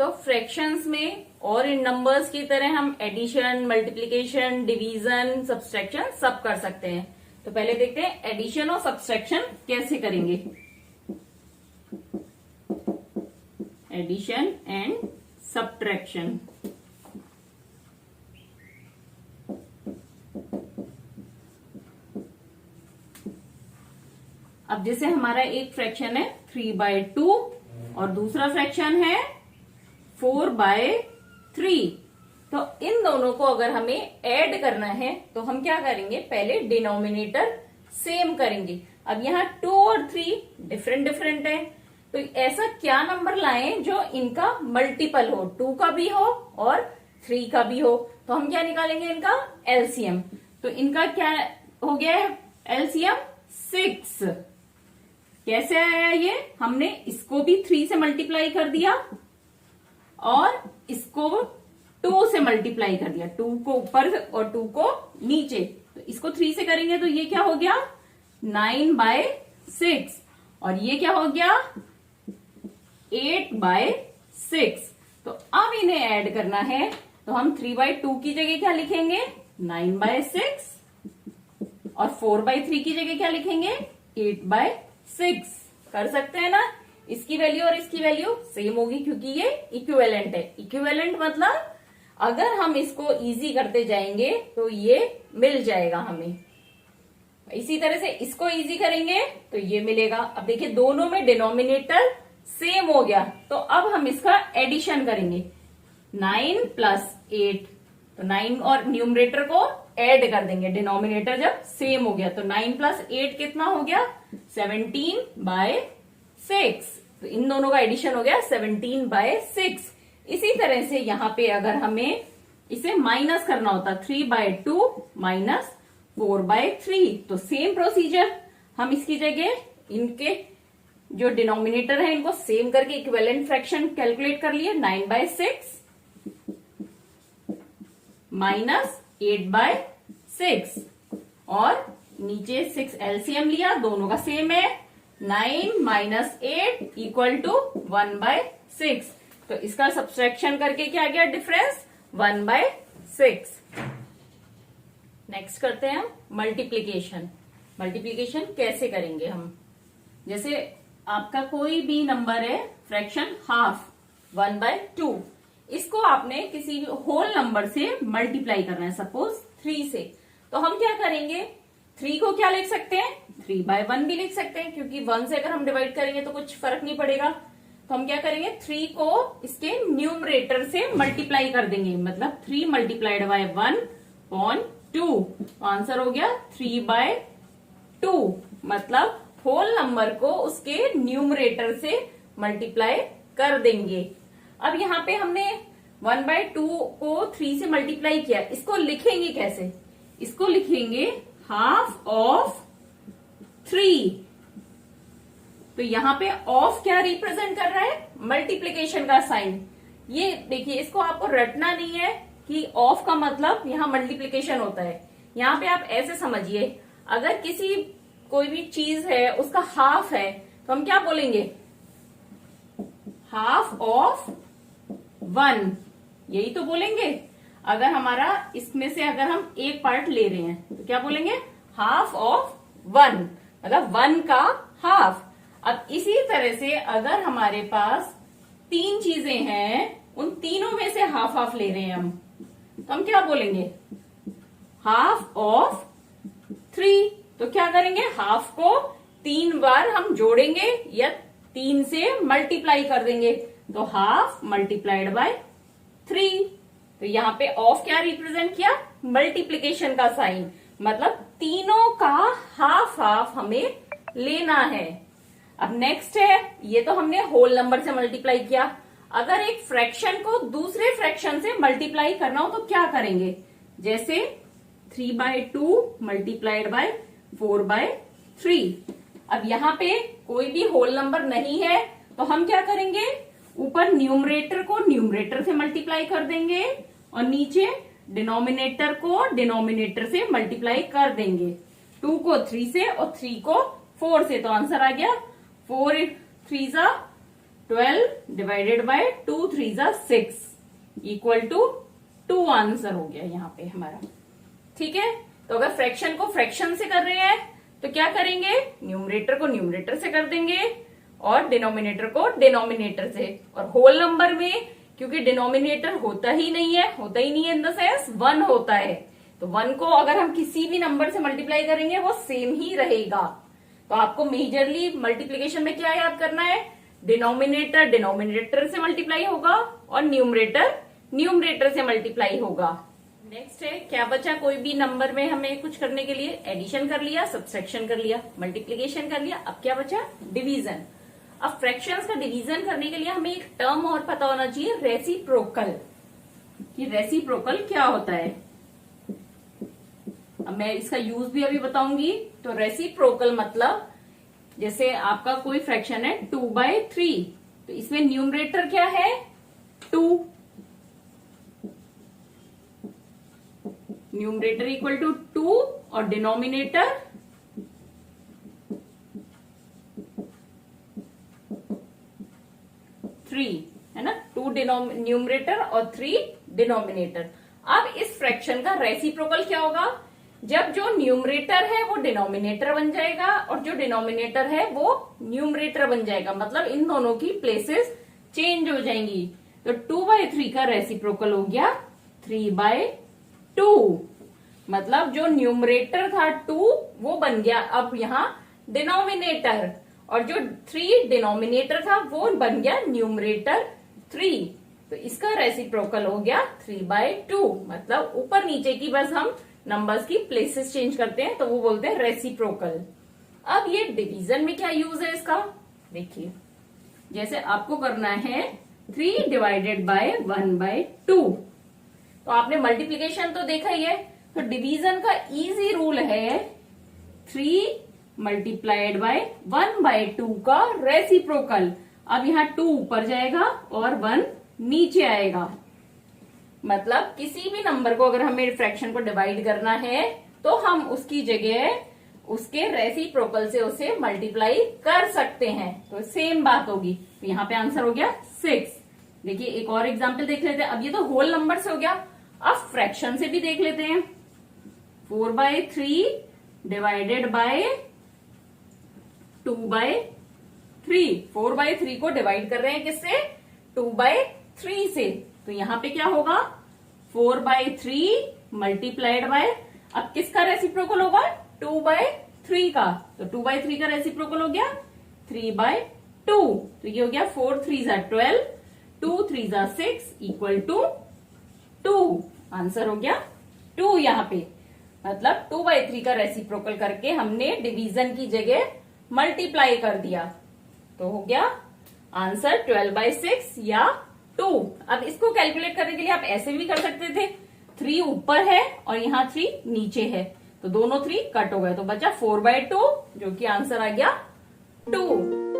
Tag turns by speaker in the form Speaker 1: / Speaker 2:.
Speaker 1: तो फ्रैक्शंस में और इन नंबर्स की तरह हम एडिशन, मल्टीप्लीकेशन, डिवीजन, सब्सट्रैक्शन सब कर सकते हैं। तो पहले देखते हैं एडिशन और सब्सट्रैक्शन कैसे करेंगे। Addition and subtraction. अब जैसे हमारा एक फ्रैक्शन है 3/2 और दूसरा फ्रैक्शन है 4/3, तो इन दोनों को अगर हमें ऐड करना है तो हम क्या करेंगे, पहले डिनोमिनेटर सेम करेंगे। अब यहाँ 2 और 3 डिफरेंट डिफरेंट है, तो ऐसा क्या नंबर लाएं जो इनका मल्टीपल हो, 2 का भी हो और 3 का भी हो। तो हम क्या निकालेंगे, इनका एलसीएम। तो इनका क्या हो गया है एलसीएम 6। कैसे आया ये, हमने इसको भी 3 से मल्टीप्लाई कर दिया और इसको 2 से मल्टीप्लाई कर दिया, 2 को ऊपर और 2 को नीचे। तो इसको 3 से करेंगे तो ये क्या हो गया 9/6 और ये क्या हो गया 8/6। तो अब इन्हें ऐड करना है तो हम 3/2 की जगह क्या लिखेंगे 9/6 और 4/3 की जगह क्या लिखेंगे 8/6। कर सकते हैं ना। इसकी वैल्यू और इसकी वैल्यू सेम होगी क्योंकि ये इक्विवेलेंट है। इक्विवेलेंट मतलब अगर हम इसको इजी करते जाएंगे तो ये मिल जाएगा हमें। इसी तरह से इसको इजी करेंगे तो ये मिलेगा। अब देखिए दोनों में डिनोमिनेटर सेम हो गया, तो अब हम इसका एडिशन करेंगे 9 + 8। तो 9 और न्यूमरेटर को ऐड कर देंगे, डिनोमिनेटर जब सेम हो गया। तो 9 + 8 कितना हो गया 17/6। तो इन दोनों का एडिशन हो गया 17/6। इसी तरह से यहां पे अगर हमें इसे माइनस करना होता 3/2 - 4/3, तो सेम प्रोसीजर, हम इसकी जगह इनके जो डिनोमिनेटर है इनको सेम करके इक्विवेलेंट फ्रैक्शन कैलकुलेट कर लिए। 9/6 - 8/6 और नीचे 6 एलसीएम लिया, दोनों का सेम है। 9 - 8 = 1/6। तो इसका सब्सट्रैक्शन करके क्या आ गया डिफरेंस 1/6। नेक्स्ट करते हैं हम मल्टीप्लीकेशन। मल्टीप्लीकेशन कैसे करेंगे हम, जैसे आपका कोई भी नंबर है फ्रैक्शन हाफ 1/2, इसको आपने किसी होल नंबर से मल्टीप्लाई करना है, सपोज 3 से। तो हम क्या करेंगे 3 को क्या लिख सकते हैं 3/1 भी लिख सकते हैं, क्योंकि 1 से अगर हम डिवाइड करेंगे तो कुछ फर्क नहीं पड़ेगा। तो हम क्या करेंगे 3 को इसके न्यूमरेटर से मल्टीप्लाई कर देंगे, मतलब 3 × 1/2। तो आंसर हो गया 3/2। मतलब होल नंबर को उसके न्यूमरेटर से मल्टीप्लाई कर देंगे। अब यहाँ पे हमने 1/2 को 3 से मल्टीप्लाई किया, इसको लिखेंगे कैसे, इसको लिखेंगे हाफ ऑफ 3। तो यहाँ पे ऑफ क्या रिप्रेजेंट कर रहा है मल्टीप्लीकेशन का साइन। ये देखिए इसको आपको रटना नहीं है कि ऑफ का मतलब यहाँ मल्टीप्लीकेशन होता है। यहाँ पे आप ऐसे समझिए, अगर किसी कोई भी चीज है उसका हाफ है तो हम क्या बोलेंगे हाफ ऑफ 1, यही तो बोलेंगे। अगर हमारा इसमें से अगर हम एक पार्ट ले रहे हैं तो क्या बोलेंगे हाफ ऑफ 1, मतलब 1 का हाफ। अब इसी तरह से अगर हमारे पास 3 चीजें हैं, उन तीनों में से हाफ हाफ ले रहे हैं हम, तो हम क्या बोलेंगे हाफ ऑफ 3। तो क्या करेंगे हाफ को 3 बार हम जोड़ेंगे या 3 से मल्टीप्लाई कर देंगे, तो हाफ × 3। तो यहाँ पे ऑफ क्या रिप्रेजेंट किया मल्टीप्लीकेशन का साइन, मतलब तीनों का हाफ हाफ हमें लेना है। अब नेक्स्ट है, ये तो हमने होल नंबर से मल्टीप्लाई किया। अगर एक फ्रैक्शन को दूसरे फ्रैक्शन से मल्टीप्लाई करना हो तो क्या करेंगे, जैसे 3/2 × 4/3। अब यहाँ पे कोई भी होल नंबर नहीं है तो हम क्या करेंगे, ऊपर न्यूमरेटर को न्यूमरेटर से मल्टीप्लाई कर देंगे और नीचे डिनोमिनेटर को डिनोमिनेटर से मल्टीप्लाई कर देंगे। 2 को 3 से और 3 को 4 से। तो आंसर आ गया 4 × 3 = 12 डिवाइडेड बाय 2 3 जा 6 इक्वल टू 2 आंसर हो गया यहाँ पे हमारा। ठीक है, तो अगर फ्रैक्शन को फ्रैक्शन से कर रहे हैं तो क्या करेंगे, न्यूमरेटर को न्यूमरेटर से कर देंगे और डिनोमिनेटर को डिनोमिनेटर से। और होल नंबर में क्योंकि डिनोमिनेटर होता ही नहीं है इन द सेंस 1 होता है, तो 1 को अगर हम किसी भी नंबर से मल्टीप्लाई करेंगे वो सेम ही रहेगा। तो आपको मेजरली मल्टीप्लीकेशन में क्या याद करना है, डिनोमिनेटर डिनोमिनेटर से मल्टीप्लाई होगा और न्यूमरेटर न्यूमरेटर से मल्टीप्लाई होगा। नेक्स्ट है क्या बचा, कोई भी नंबर में हमें कुछ करने के लिए एडिशन कर लिया, सब्सट्रैक्शन कर लिया, मल्टीप्लीकेशन कर लिया, अब क्या बचा, डिवीजन। अब फ्रैक्शंस का डिवीजन करने के लिए हमें एक टर्म और पता होना चाहिए, रेसिप्रोकल, कि रेसिप्रोकल क्या होता है। अब मैं इसका यूज भी अभी बताऊंगी। तो रेसिप्रोकल मतलब जैसे आपका कोई फ्रैक्शन है 2/3, तो इसमें न्यूमरेटर क्या है 2, न्यूमरेटर इक्वल टू 2 और डिनोमिनेटर 3 है ना, 2 न्यूमरेटर और 3 डिनोमिनेटर। अब इस फ्रैक्शन का रेसिप्रोकल क्या होगा, जब जो न्यूमरेटर है वो डिनोमिनेटर बन जाएगा और जो डिनोमिनेटर है वो न्यूमरेटर बन जाएगा, मतलब इन दोनों की प्लेसेस चेंज हो जाएंगी। तो 2/3 का रेसिप्रोकल हो गया 3/2, मतलब जो न्यूमरेटर था 2 वो बन गया अब यहाँ डिनोमिनेटर, और जो 3 डिनोमिनेटर था वो बन गया न्यूमरेटर 3। तो इसका रेसिप्रोकल हो गया 3/2, मतलब ऊपर नीचे की बस हम नंबर्स की प्लेसेस चेंज करते हैं तो वो बोलते हैं रेसिप्रोकल। अब ये डिवीजन में क्या यूज है इसका, देखिए जैसे आपको करना है 3 डिवाइडेड बाय 1/2, तो आपने मल्टीप्लीकेशन तो देखा ही है, तो डिवीजन का इजी रूल है 3 मल्टीप्लाइड बाय 1/2 का रेसिप्रोकल। अब यहाँ 2 ऊपर जाएगा और 1 नीचे आएगा, मतलब किसी भी नंबर को अगर हमें फ्रैक्शन को डिवाइड करना है तो हम उसकी जगह उसके रेसिप्रोकल से उसे मल्टीप्लाई कर सकते हैं, तो सेम बात होगी। तो यहाँ पे आंसर हो गया 6। देखिए एक और एग्जांपल देख लेते हैं। अब ये तो होल नंबर से हो गया, अब फ्रैक्शन से भी देख लेते हैं। 4/3 डिवाइडेड बाय 2/3, 4/3 को डिवाइड कर रहे हैं किससे, 2/3 से, तो यहाँ पे क्या होगा 4/3 मल्टीप्लाइड बाय, अब किसका रेसिप्रोकल होगा 2/3 का, तो 2/3 का रेसिप्रोकल हो गया 3/2, तो ये हो गया 4 3 जा 12, 2 3 जा 6 इक्वल टू 2, आंसर हो गया 2 यहाँ पे, मतलब 2/3 का रेसिप्रोकल करके हमने डिवीजन की जगह मल्टीप्लाई कर दिया, तो हो गया आंसर 12/6 या 2। अब इसको कैलकुलेट करने के लिए आप ऐसे भी कर सकते थे, 3 ऊपर है और यहाँ 3 नीचे है, तो दोनों 3 कट हो गए, तो बचा 4/2 जो कि आंसर आ गया 2।